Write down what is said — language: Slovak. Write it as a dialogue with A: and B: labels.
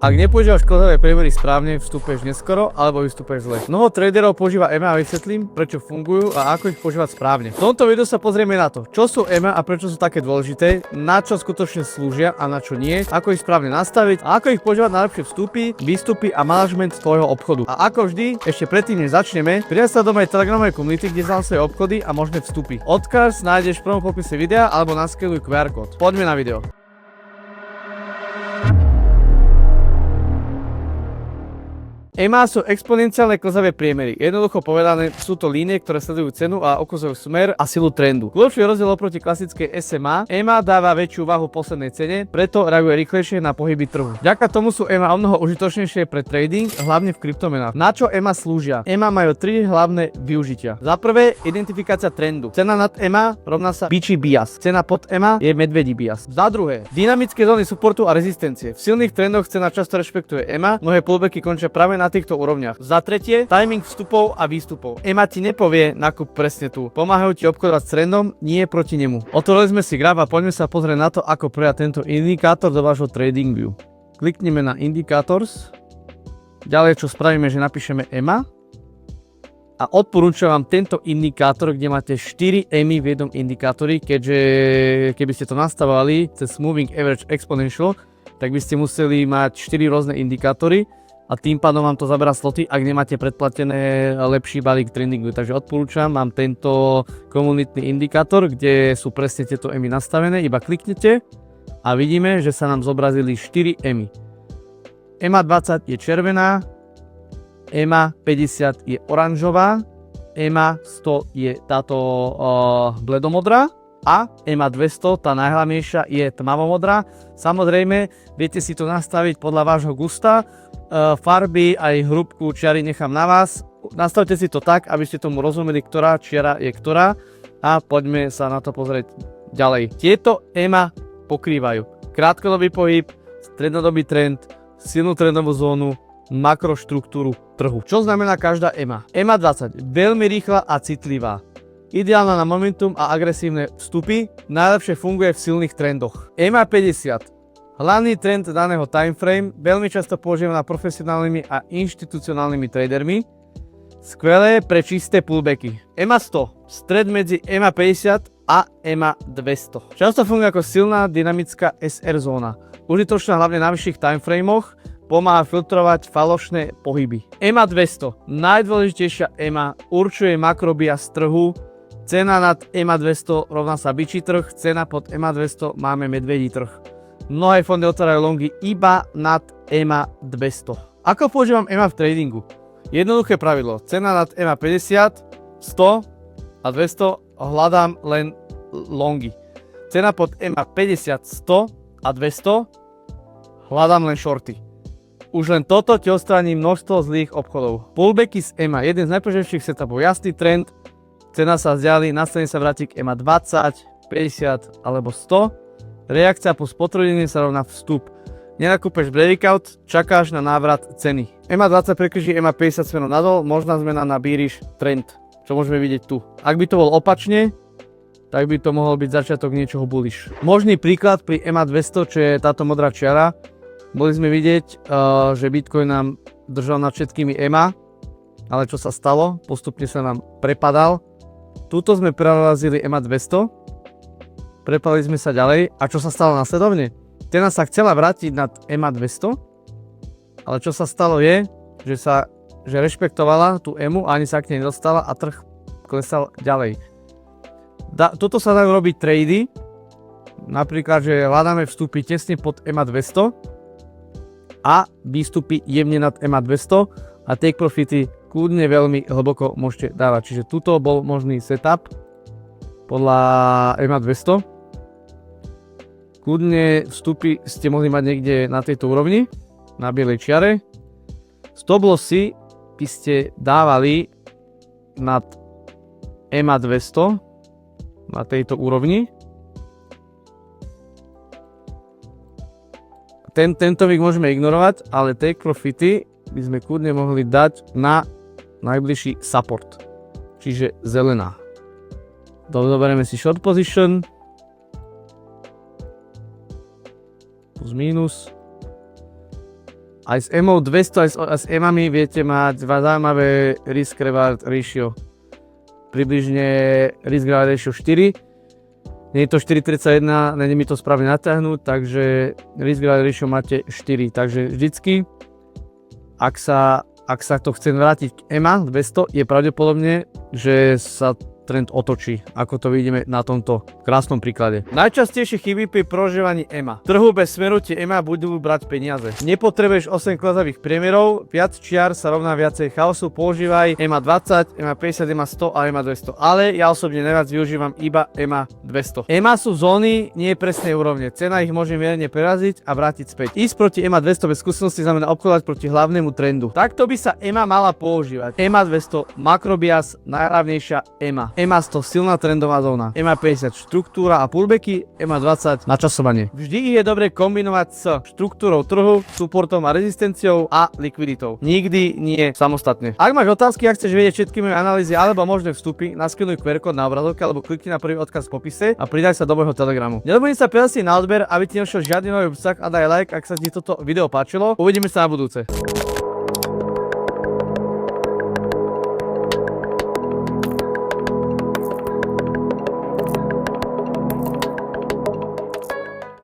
A: Ak nepoužívaš klzové priemery správne, vstupuješ neskoro alebo vystupuješ zle. Mnoho traderov používa EMA a vysvetlím, prečo fungujú a ako ich používať správne. V tomto videu sa pozrieme na to, čo sú EMA a prečo sú také dôležité, na čo skutočne slúžia a na čo nie, ako ich správne nastaviť a ako ich používať na lepšie vstupy, výstupy a manažment tvojho obchodu. A ako vždy, ešte predtým než začneme, pridaň sa do mojej telegramovej komunity, kde znám svoje obchody a možné vstupy. Odkaz nájdeš v prvom popise videa alebo naskenuj QR kód. Poďme na video. EMA sú exponenciálne klzavé priemery. Jednoducho povedané, sú to línie, ktoré sledujú cenu a ukazujú smer a silu trendu. Kľúčový rozdiel oproti klasickej SMA, EMA dáva väčšiu váhu poslednej cene, preto reaguje rýchlejšie na pohyby trhu. Vďaka tomu sú EMA omnoho užitočnejšie pre trading, hlavne v kryptomenách. Na čo EMA slúžia? EMA majú tri hlavné využitia. Za prvé, identifikácia trendu. Cena nad EMA rovná sa bičí bias. Cena pod EMA je medvedí bias. Za druhé, dynamické zóny supportu a rezistencie. V silných trendoch cena často rešpektuje EMA, mnohé pullbacky končia práve na týchto úrovniach. Za tretie, timing vstupov a výstupov. EMA ti nepovie nakup presne tu. Pomáhajú ti obchodovať s trendom, nie proti nemu. Otvorili sme si graf a poďme sa pozrieť na to, ako prijať tento indikátor do vášho TradingView. Klikneme na Indicators. Ďalej, čo spravíme, že napíšeme EMA. A odporúčam vám tento indikátor, kde máte 4 EMI v jednom indikátori, keďže keby ste to nastavovali cez Moving Average Exponential, tak by ste museli mať 4 rôzne indikátory. A tým pádom vám to zaberá sloty, ak nemáte predplatené lepší balík tradingu. Takže odporúčam vám tento komunitný indikátor, kde sú presne tieto EMI nastavené. Iba kliknete a vidíme, že sa nám zobrazili 4 EMI. EMA 20 je červená, EMA 50 je oranžová, EMA 100 je táto bledomodrá a EMA 200, tá najhlavnejšia, je tmavomodrá. Samozrejme, viete si to nastaviť podľa vášho gusta. Farby aj hrúbku čiary nechám na vás. Nastavte si to tak, aby ste tomu rozumeli, ktorá čiara je ktorá. A poďme sa na to pozrieť ďalej. Tieto EMA pokrývajú krátkodobý pohyb, strednodobý trend, silnú trendovú zónu, makroštruktúru trhu. Čo znamená každá EMA? EMA 20, veľmi rýchla a citlivá. Ideálna na momentum a agresívne vstupy, najlepšie funguje v silných trendoch. EMA 50, hlavný trend daného timeframe, veľmi často používam na profesionálnymi a inštitucionálnymi tradermi. Skvelé pre čisté pullbacky. EMA 100, stred medzi EMA 50 a EMA 200. Často funguje ako silná dynamická SR zóna. Užitočná hlavne na vyšších timeframoch, pomáha filtrovať falošné pohyby. EMA 200, najdôležitejšia EMA, určuje makrobias trhu. Cena nad EMA 200 rovná sa bičí trh, cena pod EMA 200 máme medvedí trh. Mnohé fondy otvárajú longy iba nad EMA 200. Ako používam EMA v tradingu? Jednoduché pravidlo. Cena nad EMA 50, 100 a 200 hľadám len longy. Cena pod EMA 50, 100 a 200 hľadám len shorty. Už len toto ti odstráni množstvo zlých obchodov. Pullbacky z EMA, jeden z najpožitejších setupov, jasný trend, cena sa vzdiali, následne sa vráti k EMA 20, 50 alebo 100. Reakcia plus potvrdenie sa rovná vstup. Nenakúpeš breakout, čakáš na návrat ceny. EMA 20 prekryží EMA 50 smerom nadol, možná zmena na bearish trend, čo môžeme vidieť tu. Ak by to bol opačne, tak by to mohol byť začiatok niečoho bullish. Možný príklad pri EMA 200, čo je táto modrá čiara. Boli sme vidieť, že Bitcoin nám držal nad všetkými EMA, ale čo sa stalo? Postupne sa nám prepadal. Tuto sme prerazili EMA 200. Prepadli sme sa ďalej. A čo sa stalo následovne? Cena sa chcela vrátiť nad EMA 200, ale čo sa stalo je, že rešpektovala tú EMU a ani sa k nej nedostala a trh klesal ďalej. Toto sa dajú robiť trady, napríklad, že hľadáme vstupy tesne pod EMA 200 a výstupy jemne nad EMA 200 a take profity kľudne veľmi hlboko môžete dávať. Čiže tuto bol možný setup podľa EMA 200. Kľudne vstupy ste mohli mať niekde na tejto úrovni, na bielej čiare. Stop lossy by ste dávali nad EMA 200 na tejto úrovni. Tento vík môžeme ignorovať, ale take profity by sme kľudne mohli dať na najbližší support, čiže zelená. Zoberieme si short position, plus minus. Aj s EMO 200, aj s EMami viete mať zaujímavé risk reward ratio. Približne risk reward ratio 4. Nie je to 4,31, není mi to správne natiahnuť, takže risk reward ratio máte 4. Takže vždycky, ak sa to chce vrátiť k EMA 200, je pravdepodobne, že sa trend otočí, ako to vidíme na tomto krásnom príklade. Najčastejšie chyby pri používaní EMA. Trhu bez smeru ti EMA budú brať peniaze. Nepotrebuješ 8 klesavých priemerov, viac čiar sa rovná viacej chaosu, používaj EMA 20, EMA 50, EMA 100 a EMA 200. Ale ja osobne najviac využívam iba EMA 200. EMA sú zóny nie presnej úrovne. Cena ich môže mierne preraziť a vrátiť späť. Ísť proti EMA 200 bez skúsenosti znamená obchodovať proti hlavnému trendu. Takto by sa EMA mala používať. EMA 200 makrobias, najhlavnejšia EMA. EMA 100 silná trendová zóna, EMA 50 štruktúra a pullbacky, EMA 20 načasovanie. Vždy ich je dobre kombinovať s štruktúrou trhu, supportom a rezistenciou a likviditou. Nikdy nie samostatne. Ak máš otázky a chceš vedieť všetky moje analýzy alebo možné vstupy, naskenuj QR kód na obrazovke alebo klikni na prvý odkaz v popise a pridaj sa do môjho telegramu. Nezabudni sa prihlásiť na odber, aby ti nešiel žiadny nový obsah a daj like, ak sa ti toto video páčilo. Uvidíme sa na budúce.